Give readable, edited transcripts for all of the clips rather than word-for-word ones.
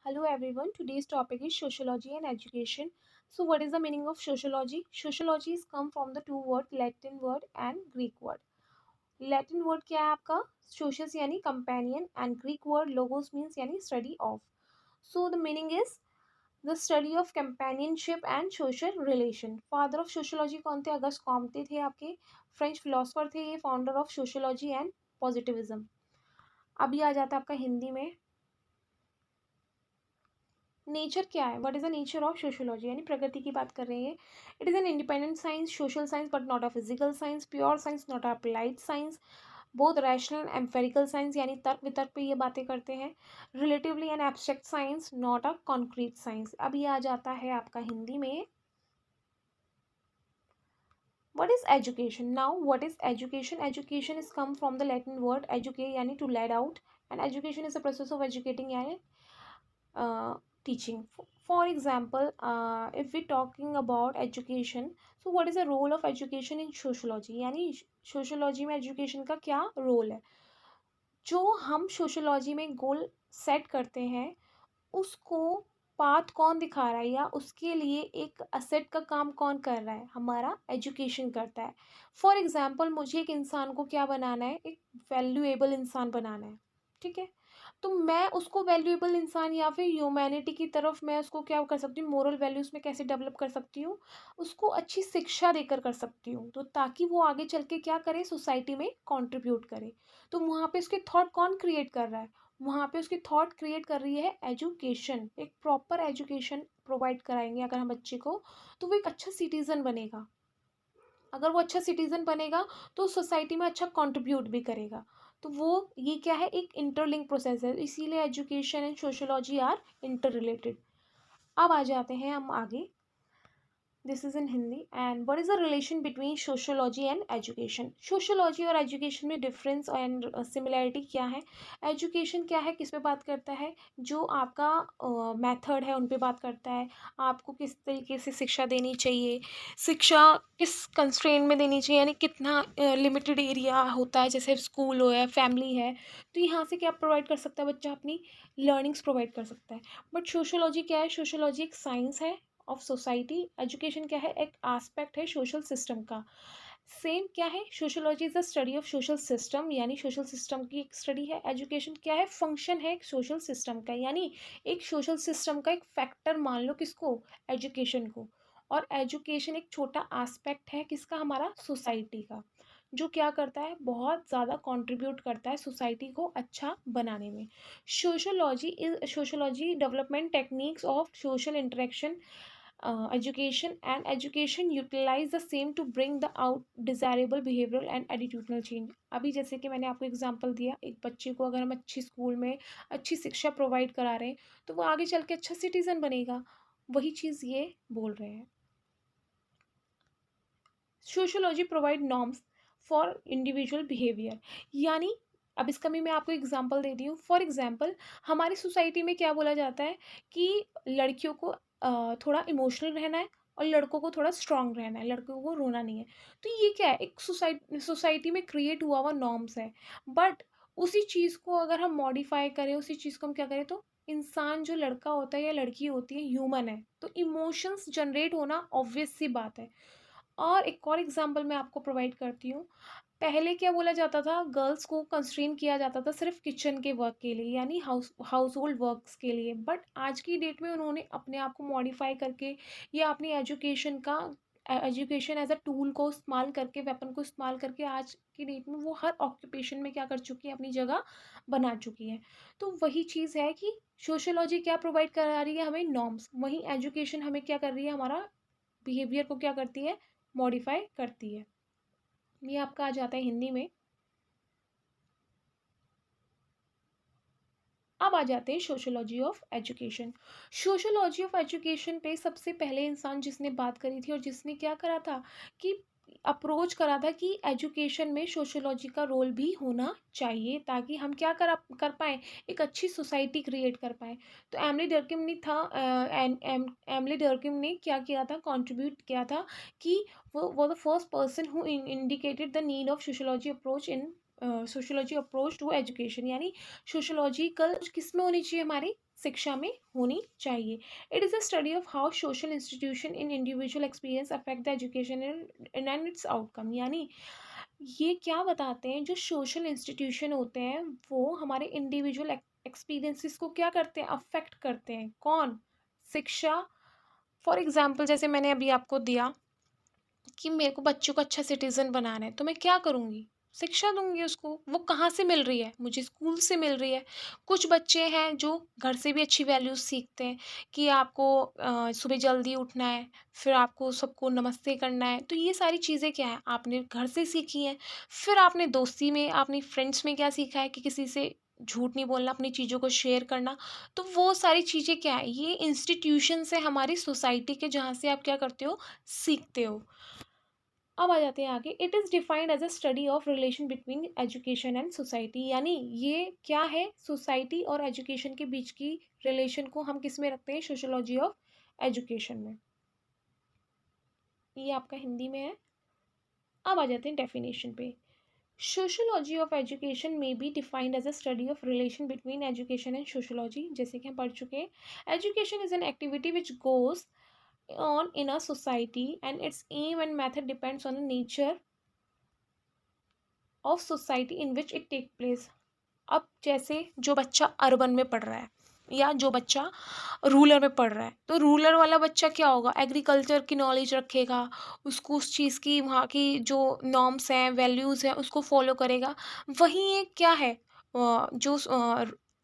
Hello everyone. Today's topic is sociology and education. So what is the meaning of sociology? Sociology is come from the two word Latin word and Greek word. Latin word क्या है आपका? Socius यानी companion and Greek word logos means यानी study of. So the meaning is the study of companionship and social relation. Father of sociology कौन थे? अगस्त Comte थे आपके. French philosopher थे ये, founder of sociology and positivism. अभी आ जाता है आपका हिंदी में. नेचर क्या है? What is the nature of sociology? यानी प्रकृति की बात कर रहे हैं. It is an independent science, social science but not a physical science, pure science not a applied science, both rational and empirical science यानी तर्क वितर्क पे ये बातें करते हैं. Relatively and abstract science not a concrete science. अब ये आ जाता है आपका हिंदी में. What is education? Now, what is education? Education is come from the Latin word educate, यानी to let out, and education is a process of educating, यानी teaching. For example, if we talking about education, so what is the role of education in sociology? यानी sociology में education का क्या role है? जो हम sociology में goal set करते हैं उसको पाथ कौन दिखा रहा है या उसके लिए एक असेट का काम कौन कर रहा है? हमारा एजुकेशन करता है. फॉर एग्जाम्पल मुझे एक इंसान को क्या बनाना है? एक वैल्यूएबल इंसान बनाना है. ठीक है. तो मैं उसको वैल्यूएबल इंसान या फिर ह्यूमैनिटी की तरफ मैं उसको क्या कर सकती हूँ? मोरल वैल्यूज़ में कैसे डेवलप कर सकती हूँ? उसको अच्छी शिक्षा देकर कर सकती हूँ, तो ताकि वो आगे चल के क्या करे? सोसाइटी में कंट्रीब्यूट करे. तो वहाँ पे उसके थॉट कौन क्रिएट कर रहा है? वहाँ पे उसकी थॉट क्रिएट कर रही है एजुकेशन. एक प्रॉपर एजुकेशन प्रोवाइड कराएंगे अगर हम बच्चे को, तो वो एक अच्छा सिटीज़न बनेगा. अगर वो अच्छा सिटीज़न बनेगा तो सोसाइटी में अच्छा कंट्रीब्यूट भी करेगा. तो वो ये क्या है? एक इंटरलिंक प्रोसेस है. इसीलिए education and sociology are interrelated. अब आ जाते हैं हम आगे. This is in Hindi. And what is the relation between sociology and education? Sociology और एजुकेशन में डिफरेंस एंड सिमिलैरिटी क्या है? एजुकेशन क्या है? किस पे बात करता है? जो आपका मेथड है उन पे बात करता है. आपको किस तरीके से शिक्षा देनी चाहिए, शिक्षा किस कंस्ट्रेंट में देनी चाहिए, यानी कितना लिमिटेड एरिया होता है, जैसे स्कूल हो या फैमिली है, तो यहाँ से क्या प्रोवाइड कर सकता है बच्चा? अपनी लर्निंग्स प्रोवाइड कर सकता है. बट सोशोलॉजी क्या है? सोशोलॉजी एक साइंस है ऑफ सोसाइटी. एजुकेशन क्या है? एक एस्पेक्ट है सोशल सिस्टम का. सेम क्या है? Sociology is the study of social system, यानी सोशल सिस्टम की एक स्टडी है. एजुकेशन क्या है? फंक्शन है एक सोशल सिस्टम का, यानी एक सोशल सिस्टम का एक फैक्टर मान लो किसको? एजुकेशन को. और एजुकेशन एक छोटा एस्पेक्ट है किसका? हमारा सोसाइटी का, जो क्या करता है? बहुत ज़्यादा कंट्रीब्यूट करता है सोसाइटी को अच्छा बनाने में. Sociology development techniques of social interaction, education utilize the same to bring the out desirable behavioral and attitudinal change. अभी जैसे कि मैंने आपको एग्जांपल दिया, एक बच्चे को अगर हम अच्छी स्कूल में अच्छी शिक्षा प्रोवाइड करा रहे हैं तो वो आगे चल के अच्छा सिटीजन बनेगा. वही चीज़ ये बोल रहे हैं. Sociology provide norms for individual behaviour, यानी अब इसका भी मैं आपको एग्जांपल दे दी हूँ. फॉर एग्जांपल हमारी सोसाइटी में क्या बोला जाता है कि लड़कियों को थोड़ा इमोशनल रहना है और लड़कों को थोड़ा स्ट्रांग रहना है, लड़कों को रोना नहीं है. तो ये क्या है? एक सोसाइटी में क्रिएट हुआ हुआ नॉर्म्स है. बट उसी चीज़ को अगर हम मॉडिफाई करें, उसी चीज़ को हम क्या करें, तो इंसान जो लड़का होता है या लड़की होती है ह्यूमन है, तो इमोशंस जनरेट होना ऑब्वियस सी बात है. और एक और एग्जांपल मैं आपको प्रोवाइड करती हूँ. पहले क्या बोला जाता था? गर्ल्स को कंस्ट्रेन किया जाता था सिर्फ किचन के वर्क के लिए, यानी हाउस होल्ड वर्क्स के लिए. बट आज की डेट में उन्होंने अपने आप को मॉडिफाई करके या अपनी एजुकेशन एज अ टूल को इस्तेमाल करके, वेपन को इस्तेमाल करके आज की डेट में वो हर ऑक्यूपेशन में क्या कर चुकी है? अपनी जगह बना चुकी है. तो वही चीज़ है कि सोशोलॉजी क्या प्रोवाइड करा रही है? हमें नॉर्म्स. वहीं एजुकेशन हमें क्या कर रही है? हमारा बिहेवियर को क्या करती है? मॉडिफाई करती है. ये आपका आ जाता है हिंदी में. अब आ जाते हैं sociology of education. Sociology of education पे सबसे पहले इंसान जिसने बात करी थी और जिसने क्या करा था कि अप्रोच करा था कि एजुकेशन में सोशोलॉजी का रोल भी होना चाहिए, ताकि हम क्या कर पाएँ? एक अच्छी सोसाइटी क्रिएट कर पाएँ. तो एमिली डर्किम ने था, एमिली डर्किम ने क्या किया था? कंट्रीब्यूट किया था कि वो the first person who indicated the need of sociology approach to education, यानी सोशोलॉजिकल किस में होनी चाहिए? हमारी शिक्षा में होनी चाहिए। It is a study of how social institution in individual experience affect the education and its outcome. यानी ये क्या बताते हैं, जो सोशल इंस्टीट्यूशन होते हैं वो हमारे इंडिविजुअल एक्सपीरियंसेस को क्या करते हैं, अफेक्ट करते हैं। कौन? शिक्षा। फॉर एग्जाम्पल जैसे मैंने अभी आपको दिया कि मेरे को बच्चों को अच्छा सिटीज़न बनाना है, तो मैं क्या करूँगी? शिक्षा दूँगी उसको। वो कहाँ से मिल रही है? मुझे स्कूल से मिल रही है। कुछ बच्चे हैं जो घर से भी अच्छी वैल्यूज़ सीखते हैं कि आपको सुबह जल्दी उठना है, फिर आपको सबको नमस्ते करना है। तो ये सारी चीज़ें क्या हैं? आपने घर से सीखी हैं। फिर आपने दोस्ती में, अपनी फ्रेंड्स में क्या सीखा है कि किसी से झूठ नहीं बोलना, अपनी चीज़ों को शेयर करना। तो वो सारी चीज़ें क्या है? ये इंस्टीट्यूशंस हैं हमारी सोसाइटी के, जहाँ से आप क्या करते हो? सीखते हो। अब आ जाते हैं आगे। It is defined as a study of relation between education and society. यानी ये क्या है? सोसाइटी और एजुकेशन के बीच की रिलेशन को हम किस में रखते हैं? सोशोलॉजी ऑफ एजुकेशन में। ये आपका हिंदी में है। अब आ जाते हैं डेफिनेशन पे। सोशोलॉजी ऑफ एजुकेशन में be defined as a study of relation between education and sociology. जैसे कि हम पढ़ चुके हैं, education is an activity which goes on in a society and its aim and method depends on the nature of society in which it take place। अब जैसे जो बच्चा अर्बन में पढ़ रहा है या जो बच्चा रूरल में पढ़ रहा है, तो रूरल वाला बच्चा क्या होगा? एग्रीकल्चर की नॉलेज रखेगा, उसको उस चीज़ की, वहाँ की जो नॉर्म्स हैं, वैल्यूज़ हैं, उसको फॉलो करेगा। वहीं एक क्या है, जो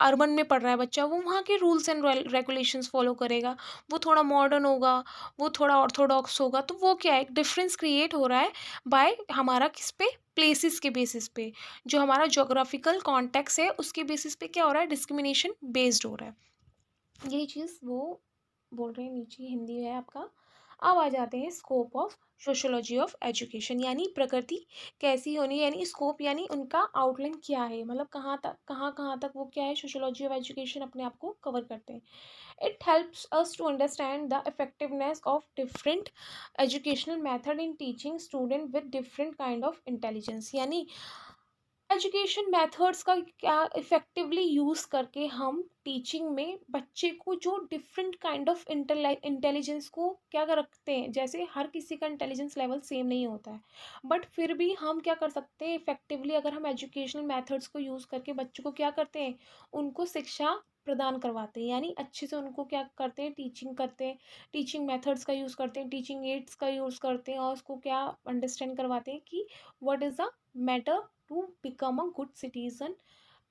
अर्बन में पढ़ रहा है बच्चा, वो वहाँ के रूल्स एंड रेगुलेशंस फॉलो करेगा। वो थोड़ा मॉडर्न होगा, वो थोड़ा ऑर्थोडॉक्स होगा। तो वो क्या है, एक डिफरेंस क्रिएट हो रहा है बाय हमारा किस पे? प्लेसेस के बेसिस पे। जो हमारा ज्योग्राफिकल कॉन्टेक्स्ट है उसके बेसिस पे क्या हो रहा है? डिस्क्रिमिनेशन बेस्ड हो रहा है। यही चीज़ वो बोल रहे हैं, नीचे हिंदी है आपका। अब आ जाते हैं scope of sociology of education. यानी प्रकृति कैसी होनी है, यानी स्कोप यानी उनका आउटलाइन क्या है, मतलब कहाँ तक वो क्या है, सोशोलॉजी ऑफ एजुकेशन अपने आप को कवर करते हैं। It helps us to understand the effectiveness of different educational method in teaching student with different kind of intelligence. यानी एजुकेशन मेथड्स का क्या इफ़ेक्टिवली यूज़ करके हम टीचिंग में बच्चे को जो डिफरेंट काइंड ऑफ इंटेलिजेंस को क्या कर रखते हैं। जैसे हर किसी का इंटेलिजेंस लेवल सेम नहीं होता है, बट फिर भी हम क्या कर सकते हैं इफ़ेक्टिवली, अगर हम एजुकेशनल मेथड्स को यूज़ करके बच्चों को क्या करते हैं, उनको शिक्षा प्रदान करवाते हैं। यानी अच्छे से उनको क्या करते हैं, टीचिंग करते हैं, टीचिंग मेथड्स का यूज़ करते हैं, टीचिंग एड्स का यूज़ करते हैं, और उसको क्या अंडरस्टैंड करवाते हैं कि what is the matter to become a good citizen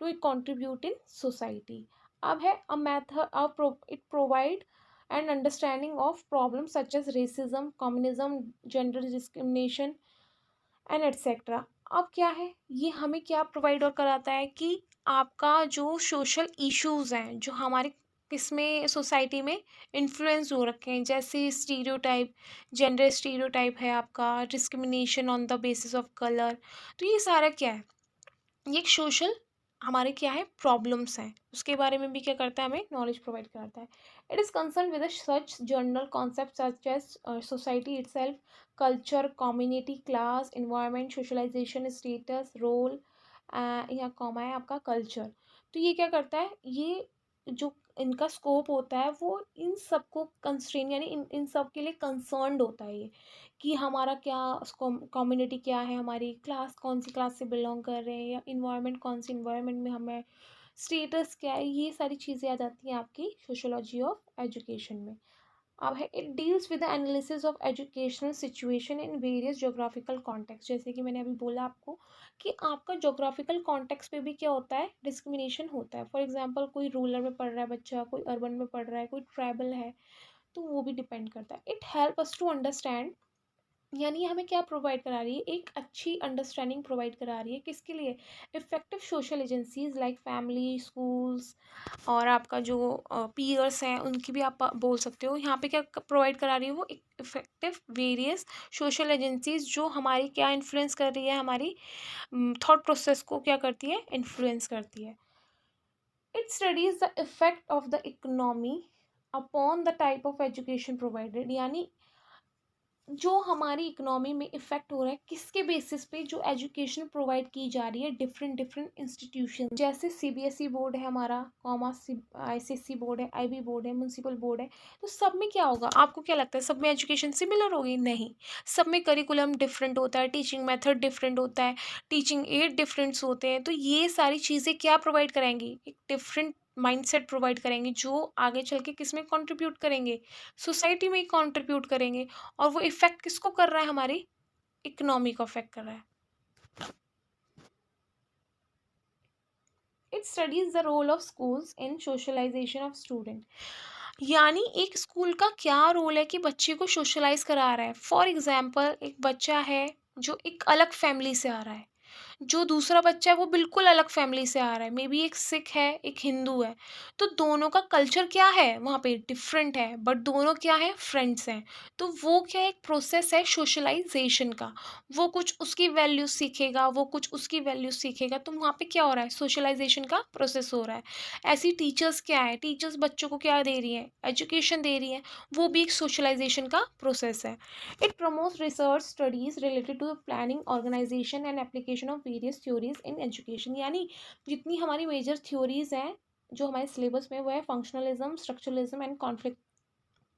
to contribute in society। अब है a method it provide an understanding of problems such as racism, communism, gender discrimination and etc। अब क्या है, ये हमें क्या प्रोवाइड और कराता है कि आपका जो सोशल इश्यूज हैं जो हमारे किसमें सोसाइटी में इन्फ्लुएंस हो रखे हैं, जैसे स्टीरियोटाइप, जेंडर स्टीरियोटाइप है आपका, discrimination on the basis of colour. तो ये सारा क्या है, ये एक सोशल हमारे क्या है, प्रॉब्लम्स हैं, उसके बारे में भी क्या करता है, हमें नॉलेज प्रोवाइड कराता है। It is concern with such general concept such as society itself, culture, community, class, environment, socialization, status, role, यहाँ कॉमा है आपका कल्चर। तो ये क्या करता है, ये जो इनका स्कोप होता है वो इन सबको कंस्ट्रेन, यानी इन सब के लिए कंसर्न्ड होता है ये, कि हमारा क्या कम्युनिटी क्या है, हमारी क्लास कौन सी क्लास से बिलोंग कर रहे हैं, या इन्वायरमेंट कौन सी इन्वायरमेंट में हमें, स्टेटस क्या है, ये सारी चीज़ें आ जाती हैं आपकी सोशोलॉजी ऑफ एजुकेशन में। अब है it deals with the analysis of educational situation in various geographical context. जैसे कि मैंने अभी बोला आपको कि आपका जोग्राफिकल कॉन्टेक्स्ट पे भी क्या होता है, डिस्क्रिमिनेशन होता है। फॉर एग्जांपल कोई रूरल में पढ़ रहा है बच्चा, कोई अर्बन में पढ़ रहा है, कोई ट्राइबल है, तो वो भी डिपेंड करता है। It help us to understand, यानी हमें क्या प्रोवाइड करा रही है, एक अच्छी अंडरस्टैंडिंग प्रोवाइड करा रही है, किसके लिए, effective social agencies like family, schools, और आपका जो पीयर्स हैं उनकी भी आप बोल सकते हो। यहाँ पे क्या प्रोवाइड करा रही है वो, एक इफेक्टिव वेरियस सोशल एजेंसीज जो हमारी क्या इन्फ्लुएंस कर रही है, हमारी थॉट प्रोसेस को क्या करती है, इन्फ्लुएंस करती है। It studies the effect of the economy upon the type of education provided. यानी जो हमारी इकोनॉमी में इफेक्ट हो रहा है किसके बेसिस पे, जो एजुकेशन प्रोवाइड की जा रही है डिफरेंट डिफरेंट इंस्टीट्यूशन, जैसे सीबीएसई बोर्ड है हमारा, कॉमा आईसीएसई बोर्ड है, आईबी बोर्ड है, म्यूनसिपल बोर्ड है। तो सब में क्या होगा, आपको क्या लगता है सब में एजुकेशन सिमिलर होगी? नहीं, सब में करिकुलम डिफरेंट होता है, टीचिंग मेथड डिफरेंट होता है, टीचिंग एड डिफरेंट्स होते हैं। तो ये सारी चीज़ें क्या प्रोवाइड कराएंगी, एक डिफरेंट माइंडसेट प्रोवाइड करेंगे, जो आगे चल के किस में कंट्रीब्यूट करेंगे, सोसाइटी में ही कंट्रीब्यूट करेंगे। और वो इफेक्ट किसको कर रहा है, हमारी इकोनॉमी को इफेक्ट कर रहा है। It studies the role of schools in socialization of student, यानी एक स्कूल का क्या रोल है कि बच्चे को सोशलाइज करा रहा है। फॉर एग्जाम्पल, एक बच्चा है जो एक अलग फैमिली से आ रहा है, जो दूसरा बच्चा है वो बिल्कुल अलग फैमिली से आ रहा है, मे बी एक सिख है एक हिंदू है। तो दोनों का कल्चर क्या है वहाँ पे डिफरेंट है, बट दोनों क्या है, फ्रेंड्स हैं। तो वो क्या एक प्रोसेस है सोशलाइजेशन का, वो कुछ उसकी वैल्यूज सीखेगा, वो कुछ उसकी वैल्यूज सीखेगा। तो वहाँ पे क्या हो रहा है, सोशलाइजेशन का प्रोसेस हो रहा है। ऐसी टीचर्स क्या है, टीचर्स बच्चों को क्या दे रही है, एजुकेशन दे रही है, वो भी एक सोशलाइजेशन का प्रोसेस है। It promotes research studies related to the planning, organization and application of various theories in education, यानी जितनी हमारी मेजर थ्योरीज हैं जो हमारे सिलेबस में, वो है functionalism, structuralism and conflict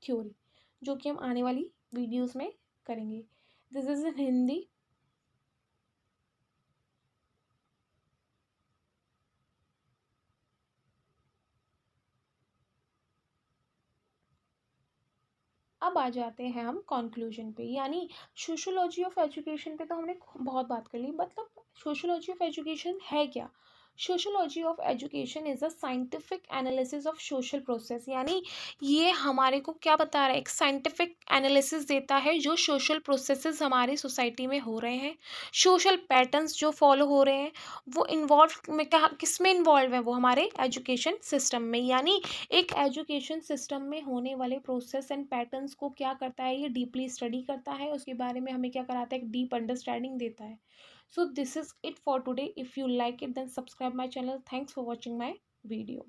theory, जो कि हम आने वाली वीडियोस में करेंगे। This is in Hindi. अब आ जाते हैं हम कंक्लूजन पे, यानी सोशोलॉजी ऑफ एजुकेशन पे तो हमने बहुत बात कर ली। मतलब सोशोलॉजी ऑफ एजुकेशन है क्या? Sociology of education is a scientific analysis of social process, यानी ये हमारे को क्या बता रहा है, एक साइंटिफिक एनालिसिस देता है जो सोशल प्रोसेसेस हमारी सोसाइटी में हो रहे हैं, सोशल पैटर्न्स जो फॉलो हो रहे हैं, वो इन्वॉल्व में क्या, किस में इन्वॉल्व है, वो हमारे एजुकेशन सिस्टम में। यानी एक एजुकेशन सिस्टम में होने वाले प्रोसेस एंड पैटर्न्स को क्या करता है, ये डीपली स्टडी करता है, उसके बारे में हमें क्या कराता है, एक डीप अंडरस्टैंडिंग देता है। So this is it for today. If you like it then subscribe my channel. Thanks for watching my video.